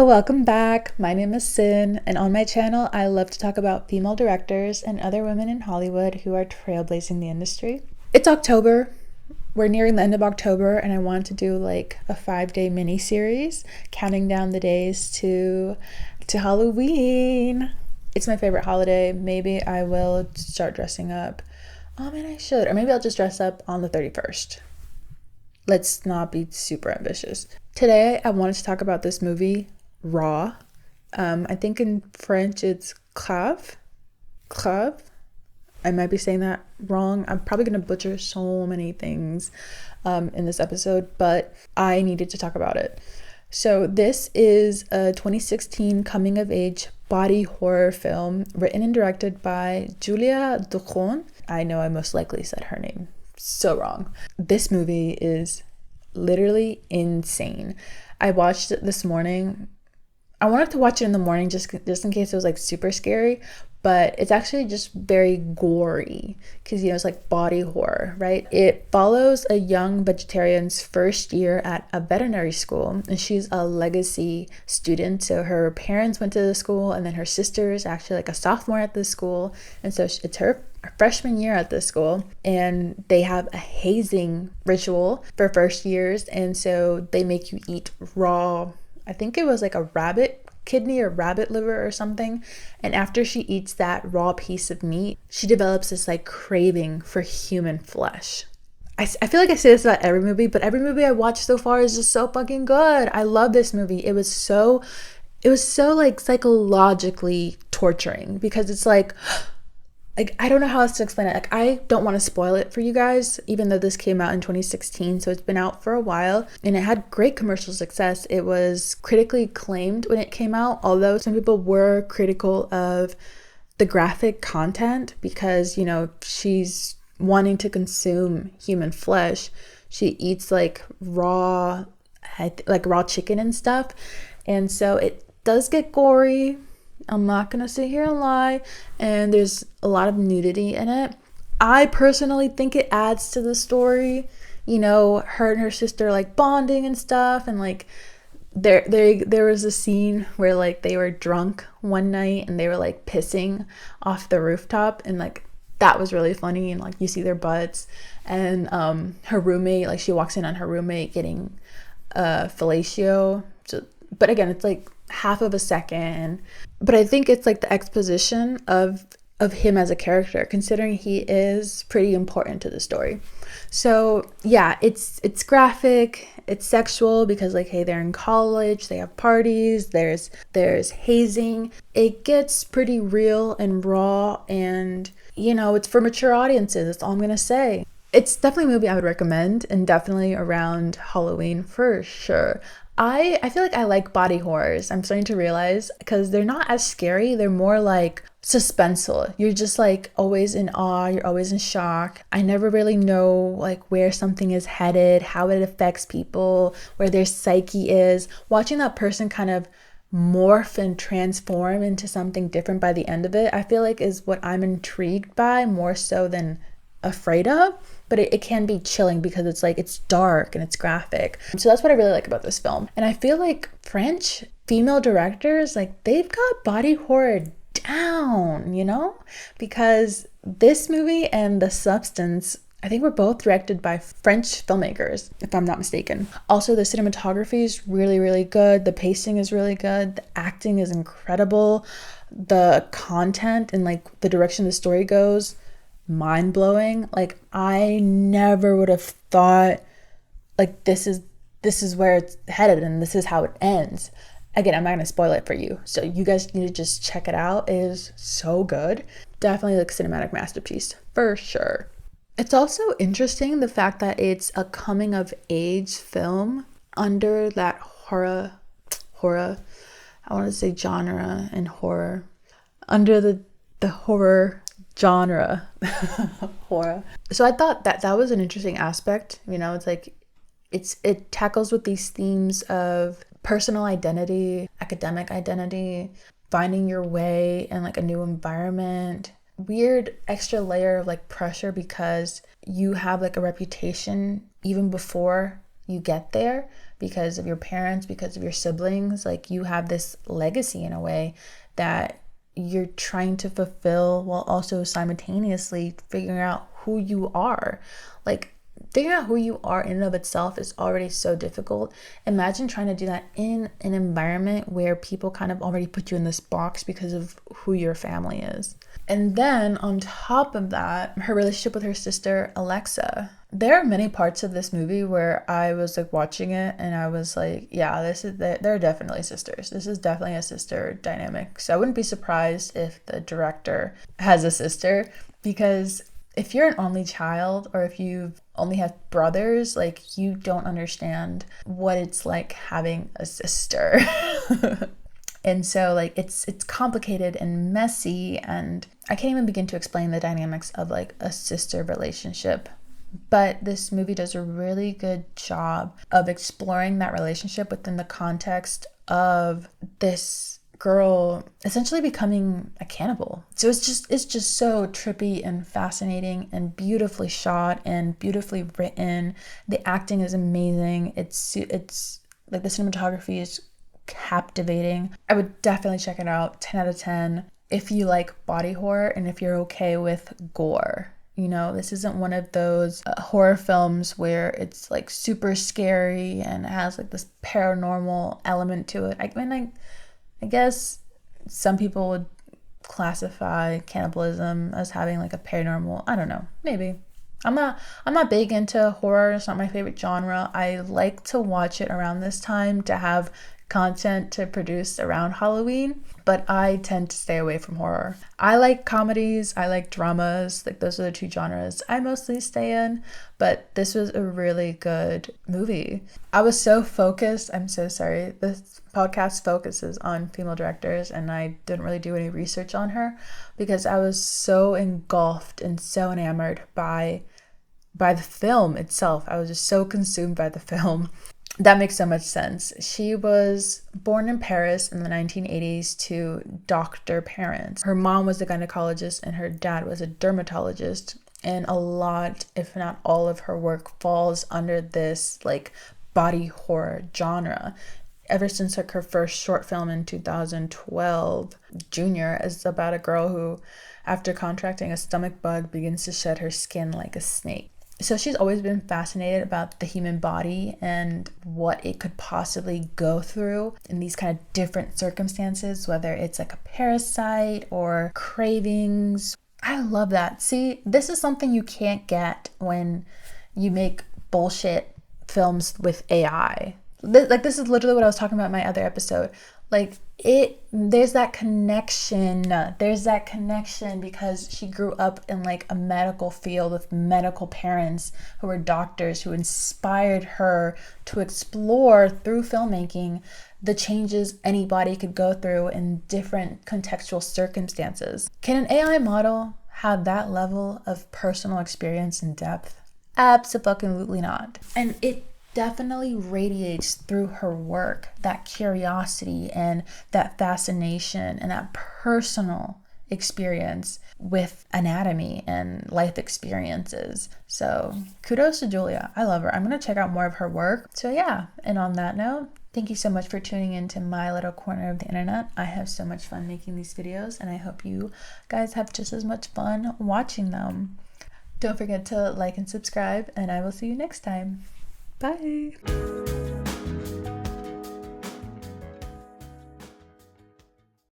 Hello, welcome back. My name is Sin, and on my channel, I love to talk about female directors and other women in Hollywood who are trailblazing the industry. It's October. We're nearing the end of October, and I wanted to do like a 5-day mini series counting down the days to Halloween. It's my favorite holiday. Maybe I will start dressing up. Oh man, I should. Or maybe I'll just dress up on the 31st. Let's not be super ambitious. Today, I wanted to talk about this movie, Raw. I think in French it's Crave. Crave. I might be saying that wrong. I'm probably going to butcher so many things in this episode, but I needed to talk about it. So this is a 2016 coming-of-age body horror film written and directed by Julia Ducournau. I know I most likely said her name so wrong. This movie is literally insane. I watched it this morning. I wanted to watch it in the morning just in case it was like super scary, but it's actually just very gory because it's like body horror, right? It follows a young vegetarian's first year at a veterinary school, and she's a legacy student. So her parents went to the school, and then her sister is actually like a sophomore at this school, and so it's her freshman year at this school, and they have a hazing ritual for first years, and so they make you eat raw, I think it was like a rabbit kidney or rabbit liver or something, and after she eats that raw piece of meat, she develops this like craving for human flesh. I feel like I say this about every movie, but every movie I watched so far is just so fucking good. I love this movie. It was so like psychologically torturing because it's like I don't know how else to explain it. Like, I don't want to spoil it for you guys, even though this came out in 2016, so it's been out for a while, and it had great commercial success. It was critically acclaimed when it came out, although some people were critical of the graphic content because, she's wanting to consume human flesh. She eats like raw chicken and stuff, and so it does get gory. I'm not gonna sit here and lie, and there's a lot of nudity in it. I personally think it adds to the story, her and her sister like bonding and stuff, and like there was a scene where like they were drunk one night and they were like pissing off the rooftop, and like that was really funny, and like you see their butts, and her roommate, like she walks in on her roommate getting fellatio, but again it's like half of a second, but I think it's like the exposition of him as a character, considering he is pretty important to the story. So yeah, it's graphic, it's sexual because like, hey, they're in college, they have parties, there's hazing. It gets pretty real and raw, and it's for mature audiences. That's all I'm gonna say. It's definitely a movie I would recommend, and definitely around Halloween for sure. I feel like I like body horrors. I'm starting to realize, because they're not as scary. They're more like suspenseful. You're just like always in awe. You're always in shock. I never really know like where something is headed, how it affects people, where their psyche is. Watching that person kind of morph and transform into something different by the end of it, I feel like is what I'm intrigued by more so than afraid of. But it can be chilling because it's like it's dark and it's graphic. So that's what I really like about this film. And I feel like French female directors, like they've got body horror down, because this movie and The Substance, I think, were both directed by French filmmakers, if I'm not mistaken. Also, the cinematography is really, really good. The pacing is really good. The acting is incredible. The content and like the direction the story goes, mind-blowing. Like, I never would have thought like this is where it's headed and this is how it ends. Again, I'm not gonna spoil it for you, so you guys need to just check it out. It is so good. Definitely like cinematic masterpiece for sure. It's also interesting the fact that it's a coming of age film under that horror I want to say genre and horror, under the horror genre. Horror. So I thought that was an interesting aspect. It's like it tackles with these themes of personal identity, academic identity, finding your way in like a new environment, weird extra layer of like pressure because you have like a reputation even before you get there because of your parents, because of your siblings. Like, you have this legacy in a way that you're trying to fulfill while also simultaneously figuring out who you are. Like, figuring out who you are in and of itself is already so difficult. Imagine trying to do that in an environment where people kind of already put you in this box because of who your family is. And then on top of that, her relationship with her sister, Alexa. There are many parts of this movie where I was like watching it and I was like, yeah, they're definitely sisters. This is definitely a sister dynamic. So I wouldn't be surprised if the director has a sister, because if you're an only child or if you only have brothers, like, you don't understand what it's like having a sister. And so, like, it's complicated and messy, and I can't even begin to explain the dynamics of like a sister relationship. But this movie does a really good job of exploring that relationship within the context of this girl essentially becoming a cannibal. So it's just so trippy and fascinating and beautifully shot and beautifully written. The acting is amazing. It's like, the cinematography is captivating. I would definitely check it out. 10 out of 10 if you like body horror and if you're okay with gore. You know, this isn't one of those horror films where it's like super scary and it has like this paranormal element to it. I guess some people would classify cannibalism as having like a paranormal, I don't know, maybe. I'm not big into horror. It's not my favorite genre. I like to watch it around this time to have content to produce around Halloween, but I tend to stay away from horror. I like comedies, I like dramas, like, those are the two genres I mostly stay in, but this was a really good movie. I was so focused, I'm so sorry, this podcast focuses on female directors and I didn't really do any research on her because I was so engulfed and so enamored by the film itself. I was just so consumed by the film. That makes so much sense. She was born in Paris in the 1980s to doctor parents. Her mom was a gynecologist and her dad was a dermatologist. And a lot, if not all, of her work falls under this like body horror genre. Ever since like her first short film in 2012, Junior, is about a girl who, after contracting a stomach bug, begins to shed her skin like a snake. So she's always been fascinated about the human body and what it could possibly go through in these kind of different circumstances, whether it's like a parasite or cravings. I love that. See, this is something you can't get when you make bullshit films with AI. This is literally what I was talking about in my other episode. Like, there's that connection. There's that connection because she grew up in like a medical field with medical parents who were doctors who inspired her to explore through filmmaking the changes anybody could go through in different contextual circumstances. Can an AI model have that level of personal experience and depth? Absolutely not. And it definitely radiates through her work, that curiosity and that fascination and that personal experience with anatomy and life experiences. So kudos to Julia. I love her. I'm going to check out more of her work. So yeah, and on that note, thank you so much for tuning into my little corner of the internet. I have so much fun making these videos and I hope you guys have just as much fun watching them. Don't forget to like and subscribe and I will see you next time. Bye.